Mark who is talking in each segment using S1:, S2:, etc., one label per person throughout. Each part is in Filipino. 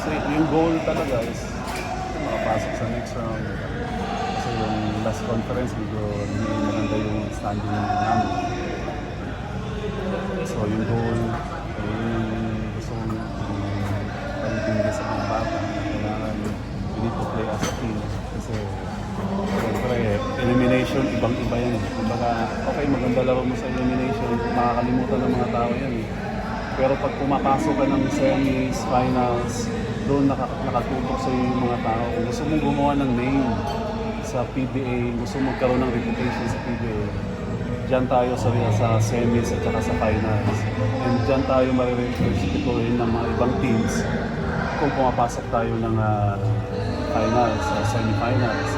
S1: So yung goal talaga is makapasok sa next round. Kasi yung last conference, medyo hindi maganda yung standing namin. So yung goal, yung gusto kong pag-ibigay sa mga bata. Kailangan we need to play as a team. Kasi siyempre, elimination, ibang-iba yan. Kumbaga, okay, maganda laro mo sa elimination, makakalimutan ng mga tao yan. Pero pag pumapasok ka ng semis, finals, doon nakatutok sa iyo yung mga tao. Kung gusto mong gumawa ng name sa PBA, gusto mong magkaroon ng reputation sa PBA, diyan tayo sa semis at saka sa finals. And diyan tayo marirepresentituhin ng mga ibang teams kung pumapasok tayo ng finals, semifinals.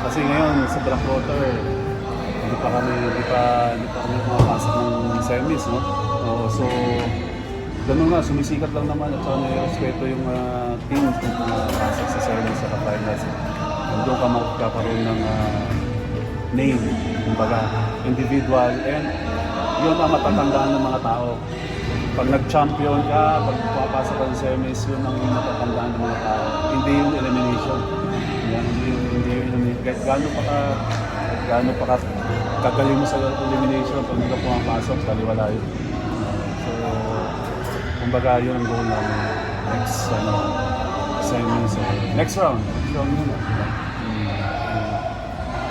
S1: Kasi ngayon sa Blackwater, hindi pa kami pumapasok ng semis, no? So ganun nga, sumisikat lang naman at saka respeto yung teams kung pumapasok sa semis at finals. And doon ka magkakaroon ng name, kumbaga, individual, and yun ang matatandaan ng mga tao. Pag nag-champion ka, pag pumapasok ka ng semis, yun ang matatandaan ng mga tao. Hindi yung elimination. Yan, hindi yung elimination. Gaano pa ka kagaling mo sa elimination pag hindi ka pumapasok, baliwala yun. So, kumbaga yun ang goal namin next semis. Next round muna.